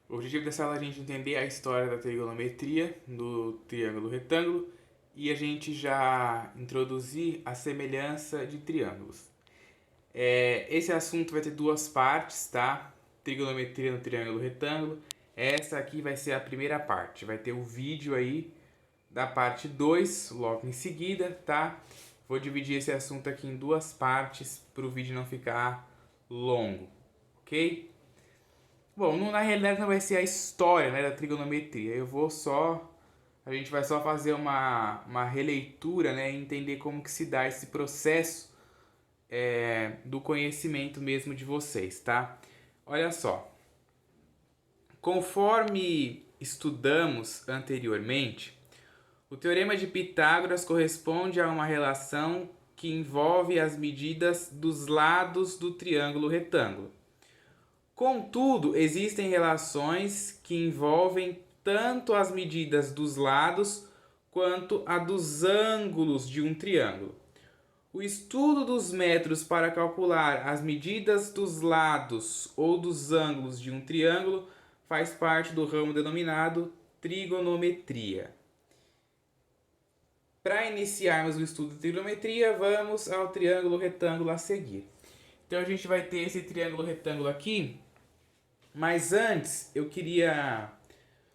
O objetivo dessa aula é a gente entender a história da trigonometria do triângulo retângulo e a gente já introduzir a semelhança de triângulos. Esse assunto vai ter duas partes, tá? Trigonometria no triângulo retângulo. Essa aqui vai ser a primeira parte. Vai ter o vídeo aí da parte 2 logo em seguida, tá? Vou dividir esse assunto aqui em duas partes para o vídeo não ficar longo, ok? Bom, na realidade não vai ser a história, né, da trigonometria. A gente vai só fazer uma releitura, né, e entender como que se dá esse processo do conhecimento mesmo de vocês, tá? Olha só, conforme estudamos anteriormente, o teorema de Pitágoras corresponde a uma relação que envolve as medidas dos lados do triângulo retângulo. Contudo, existem relações que envolvem tanto as medidas dos lados quanto a dos ângulos de um triângulo. O estudo dos métodos para calcular as medidas dos lados ou dos ângulos de um triângulo faz parte do ramo denominado trigonometria. Para iniciarmos o estudo de trigonometria, vamos ao triângulo retângulo a seguir. Então a gente vai ter esse triângulo retângulo aqui, mas antes eu queria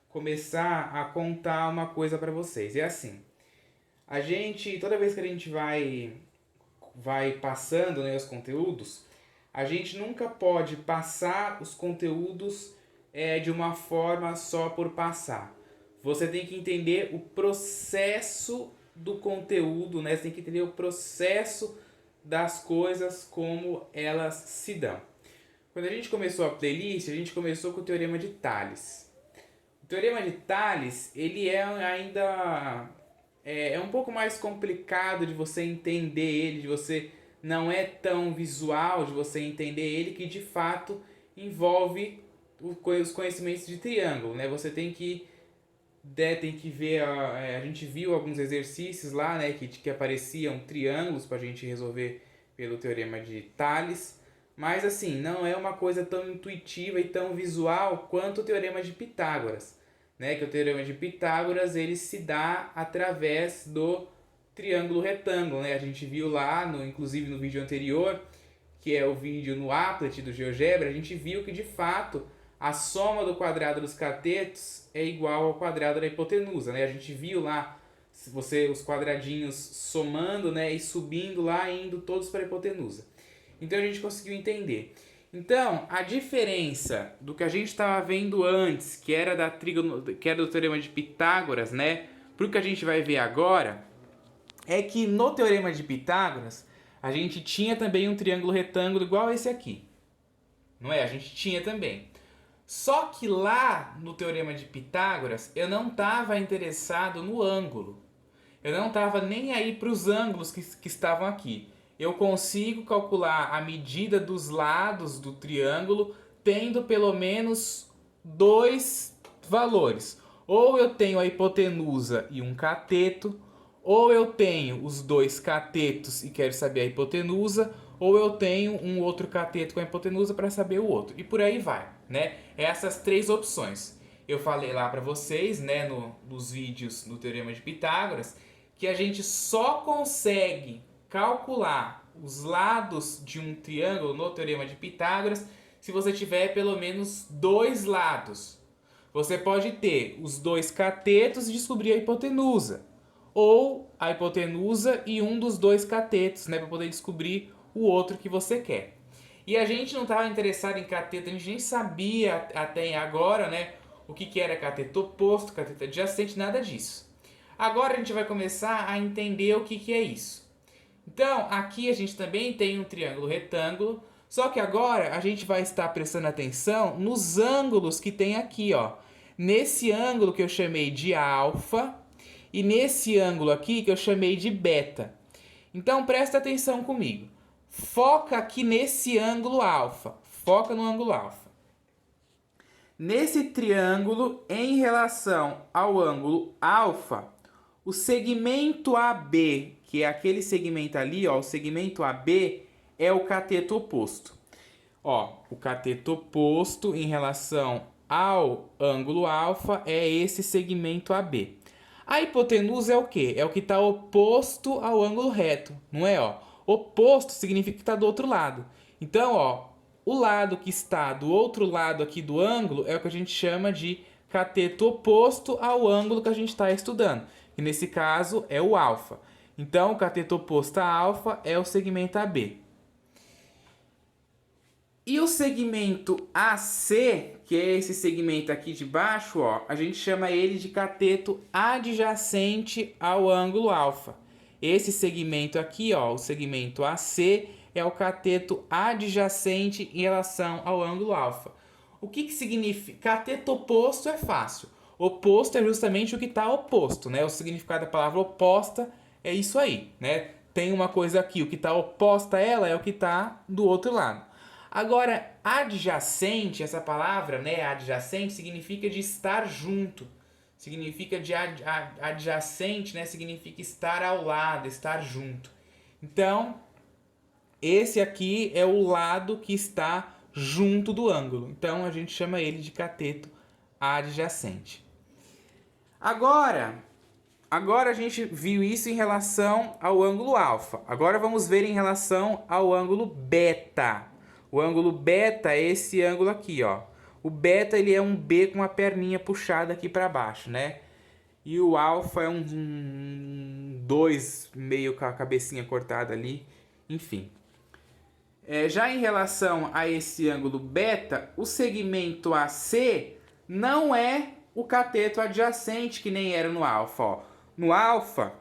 começar a contar uma coisa para vocês. É assim, toda vez que a gente vai passando, né, os conteúdos, a gente nunca pode passar os conteúdos de uma forma só por passar. Você tem que entender o processo do conteúdo, né? Você tem que entender o processo das coisas, como elas se dão. Quando a gente começou a playlist, a gente começou com o Teorema de Tales. O Teorema de Tales, ele é um pouco mais complicado de você entender ele, não é tão visual de você entender ele, que de fato envolve os conhecimentos de triângulo, né? Você tem que ver, a gente viu alguns exercícios lá, né, que apareciam triângulos para a gente resolver pelo Teorema de Tales, mas assim, não é uma coisa tão intuitiva e tão visual quanto o Teorema de Pitágoras, né, que o Teorema de Pitágoras ele se dá através do triângulo retângulo, né? A gente viu lá, inclusive no vídeo anterior, que é o vídeo no Applet do GeoGebra, a gente viu que de fato a soma do quadrado dos catetos é igual ao quadrado da hipotenusa, né? A gente viu lá os quadradinhos somando, né, e subindo lá e indo todos para a hipotenusa. Então a gente conseguiu entender. Então, a diferença do que a gente estava vendo antes, que era do teorema de Pitágoras, né, para o que a gente vai ver agora, é que no teorema de Pitágoras a gente tinha também um triângulo retângulo igual esse aqui. Não é? A gente tinha também. Só que lá no teorema de Pitágoras eu não estava interessado no ângulo. Eu não estava nem aí para os ângulos que estavam aqui. Eu consigo calcular a medida dos lados do triângulo tendo pelo menos dois valores. Ou eu tenho a hipotenusa e um cateto, ou eu tenho os dois catetos e quero saber a hipotenusa, ou eu tenho um outro cateto com a hipotenusa para saber o outro. E por aí vai, né? Essas três opções. Eu falei lá para vocês, né, nos vídeos do Teorema de Pitágoras, que a gente só consegue calcular os lados de um triângulo no Teorema de Pitágoras se você tiver pelo menos dois lados. Você pode ter os dois catetos e descobrir a hipotenusa, ou a hipotenusa e um dos dois catetos, né, para poder descobrir o outro que você quer. E a gente não estava interessado em cateto, a gente nem sabia até agora, né, o que era cateto oposto, cateto adjacente, nada disso. Agora a gente vai começar a entender o que é isso. Então, aqui a gente também tem um triângulo retângulo, só que agora a gente vai estar prestando atenção nos ângulos que tem aqui, ó. Nesse ângulo que eu chamei de alfa e nesse ângulo aqui que eu chamei de beta. Então, presta atenção comigo. Foca aqui nesse ângulo alfa. Foca no ângulo alfa. Nesse triângulo, em relação ao ângulo alfa, o segmento AB, que é aquele segmento ali, ó, o segmento AB é o cateto oposto. Ó, o cateto oposto em relação ao ângulo alfa é esse segmento AB. A hipotenusa é o quê? É o que está oposto ao ângulo reto, não é? Ó, oposto significa que está do outro lado. Então, ó, o lado que está do outro lado aqui do ângulo é o que a gente chama de cateto oposto ao ângulo que a gente está estudando. Que nesse caso é o alfa. Então, o cateto oposto a alfa é o segmento AB. E o segmento AC, que é esse segmento aqui de baixo, ó, a gente chama ele de cateto adjacente ao ângulo alfa. Esse segmento aqui, ó, o segmento AC, é o cateto adjacente em relação ao ângulo alfa. O que significa? Cateto oposto é fácil. Oposto é justamente o que está oposto, né? O significado da palavra oposta é isso aí, né? Tem uma coisa aqui, o que está oposta a ela é o que está do outro lado. Agora, adjacente, essa palavra, né, adjacente, significa de estar junto. Significa de adjacente, né, significa estar ao lado, estar junto. Então, esse aqui é o lado que está junto do ângulo. Então, a gente chama ele de cateto adjacente. Agora a gente viu isso em relação ao ângulo alfa. Agora vamos ver em relação ao ângulo beta. O ângulo beta é esse ângulo aqui, ó. O beta, ele é um B com uma perninha puxada aqui para baixo, né? E o alfa é um 2 meio com a cabecinha cortada ali, enfim. Já em relação a esse ângulo beta, o segmento AC não é o cateto adjacente que nem era no alfa, ó. No alfa,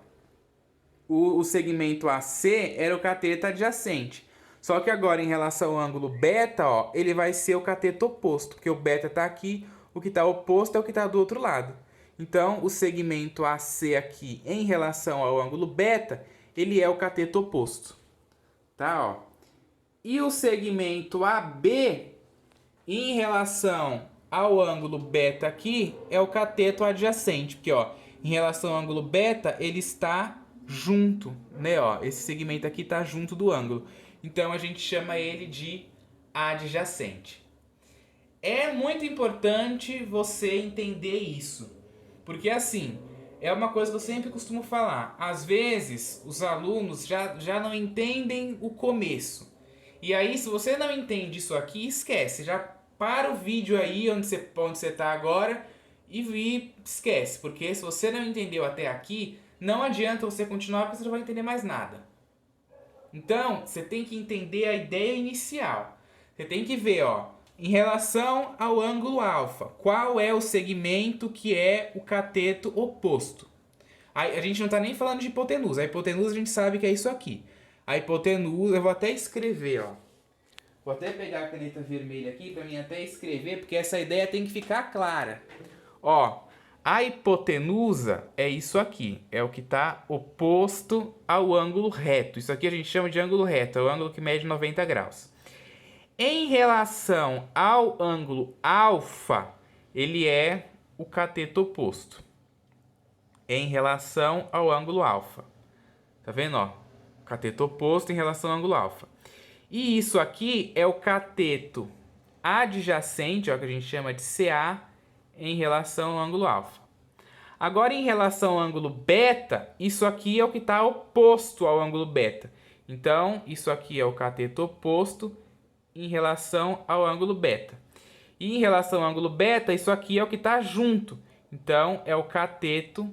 o segmento AC era o cateto adjacente. Só que agora, em relação ao ângulo beta, ó, ele vai ser o cateto oposto, porque o beta está aqui, o que está oposto é o que está do outro lado. Então, o segmento AC aqui, em relação ao ângulo beta, ele é o cateto oposto. Tá, ó. E o segmento AB, em relação ao ângulo beta aqui, é o cateto adjacente, porque, ó, em relação ao ângulo beta, ele está junto, né, ó, esse segmento aqui está junto do ângulo. Então, a gente chama ele de adjacente. É muito importante você entender isso, porque, assim, é uma coisa que eu sempre costumo falar. Às vezes, os alunos já não entendem o começo. E aí, se você não entende isso aqui, esquece. Já para o vídeo aí onde você está agora e esquece. Porque se você não entendeu até aqui, não adianta você continuar porque você não vai entender mais nada. Então, você tem que entender a ideia inicial. Você tem que ver, ó, em relação ao ângulo alfa, qual é o segmento que é o cateto oposto. A gente não está nem falando de hipotenusa. A hipotenusa a gente sabe que é isso aqui. A hipotenusa, eu vou até escrever, ó. Vou até pegar a caneta vermelha aqui para mim até escrever, porque essa ideia tem que ficar clara. Ó, a hipotenusa é isso aqui, é o que está oposto ao ângulo reto. Isso aqui a gente chama de ângulo reto, é o ângulo que mede 90 graus. Em relação ao ângulo alfa, ele é o cateto oposto. Em relação ao ângulo alfa. Tá vendo, ó? Cateto oposto em relação ao ângulo alfa. E isso aqui é o cateto adjacente, ó, que a gente chama de CA, em relação ao ângulo alfa. Agora, em relação ao ângulo beta, isso aqui é o que está oposto ao ângulo beta. Então, isso aqui é o cateto oposto em relação ao ângulo beta. E em relação ao ângulo beta, isso aqui é o que está junto. Então, é o cateto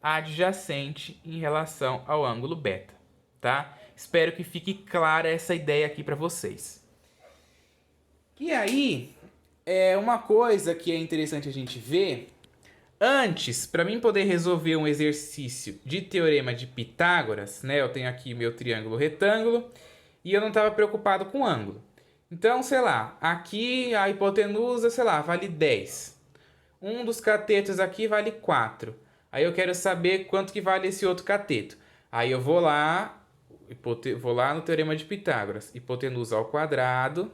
adjacente em relação ao ângulo beta, tá? Espero que fique clara essa ideia aqui para vocês. E aí, uma coisa que é interessante a gente ver, antes, para mim poder resolver um exercício de teorema de Pitágoras, né, eu tenho aqui meu triângulo retângulo e eu não estava preocupado com o ângulo. Então, sei lá, aqui a hipotenusa, sei lá, vale 10. Um dos catetos aqui vale 4. Aí eu quero saber quanto que vale esse outro cateto. Aí eu vou lá no teorema de Pitágoras. Hipotenusa ao quadrado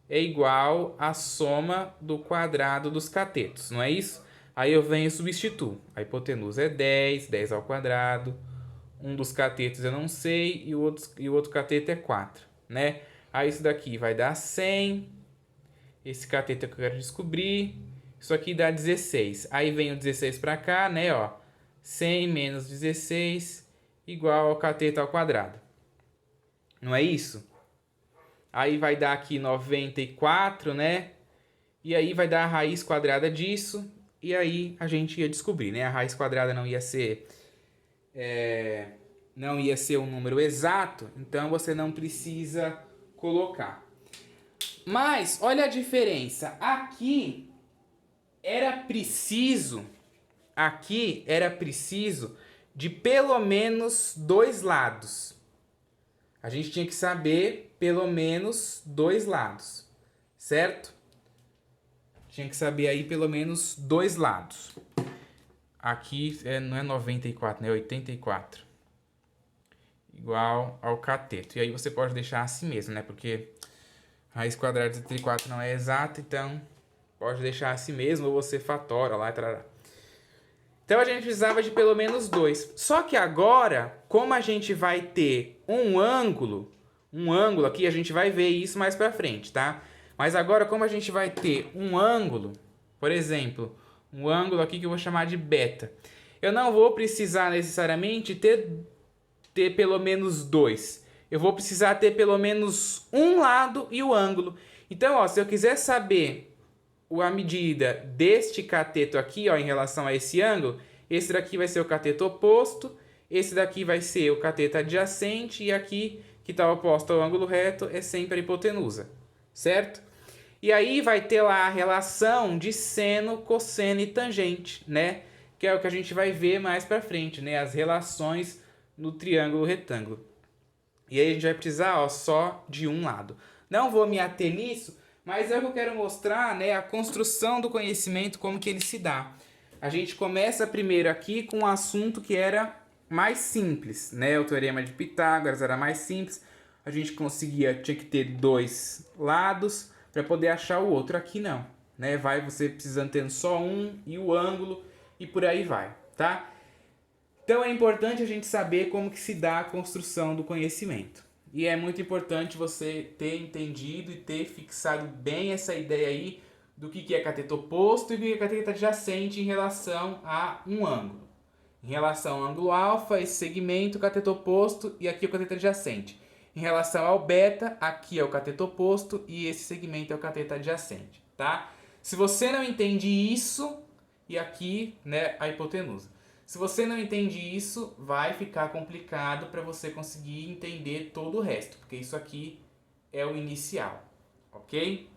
é igual à soma do quadrado dos catetos, não é isso? Aí eu venho e substituo. A hipotenusa é 10, 10 ao quadrado. Um dos catetos eu não sei e o outro cateto é 4, né? Aí isso daqui vai dar 100. esse cateto que eu quero descobrir. Isso aqui dá 16. Aí vem o 16 para cá, né, ó. 100 menos 16 igual ao cateto ao quadrado. Não é isso? Aí vai dar aqui 94, né? E aí vai dar a raiz quadrada disso. E aí a gente ia descobrir, né? A raiz quadrada não ia ser um número exato, então você não precisa colocar. Mas olha a diferença. Aqui era preciso de pelo menos dois lados. A gente tinha que saber pelo menos dois lados, certo? Tinha que saber aí pelo menos dois lados. Aqui não é 94, né? É 84. Igual ao cateto. E aí você pode deixar assim mesmo, né? Porque a raiz quadrada de 84 não é exata, então pode deixar assim mesmo, ou você fatora lá e trará. Então a gente precisava de pelo menos dois. Só que agora, como a gente vai ter um ângulo aqui, a gente vai ver isso mais pra frente, tá? Mas agora, como a gente vai ter um ângulo, por exemplo, um ângulo aqui que eu vou chamar de beta, eu não vou precisar necessariamente ter pelo menos dois. Eu vou precisar ter pelo menos um lado e o ângulo. Então, ó, se eu quiser saber a medida deste cateto aqui, ó, em relação a esse ângulo, esse daqui vai ser o cateto oposto, esse daqui vai ser o cateto adjacente, e aqui, que está oposto ao ângulo reto, é sempre a hipotenusa, certo? E aí vai ter lá a relação de seno, cosseno e tangente, né? Que é o que a gente vai ver mais pra frente, né? As relações no triângulo retângulo. E aí a gente vai precisar, ó, só de um lado. Não vou me ater nisso, mas é o que eu quero mostrar, né, a construção do conhecimento, como que ele se dá. A gente começa primeiro aqui com um assunto que era mais simples, né? O teorema de Pitágoras era mais simples. A gente tinha que ter dois lados para poder achar o outro. Aqui não, né? Vai você precisando ter só um e o ângulo e por aí vai, tá? Então é importante a gente saber como que se dá a construção do conhecimento. E é muito importante você ter entendido e ter fixado bem essa ideia aí do que é cateto oposto e o que é cateto adjacente em relação a um ângulo. Em relação ao ângulo alfa, esse segmento, o cateto oposto, e aqui o cateto adjacente. Em relação ao beta, aqui é o cateto oposto e esse segmento é o cateto adjacente, tá? Se você não entende isso, e aqui, né, a hipotenusa. Se você não entende isso, vai ficar complicado para você conseguir entender todo o resto, porque isso aqui é o inicial, ok?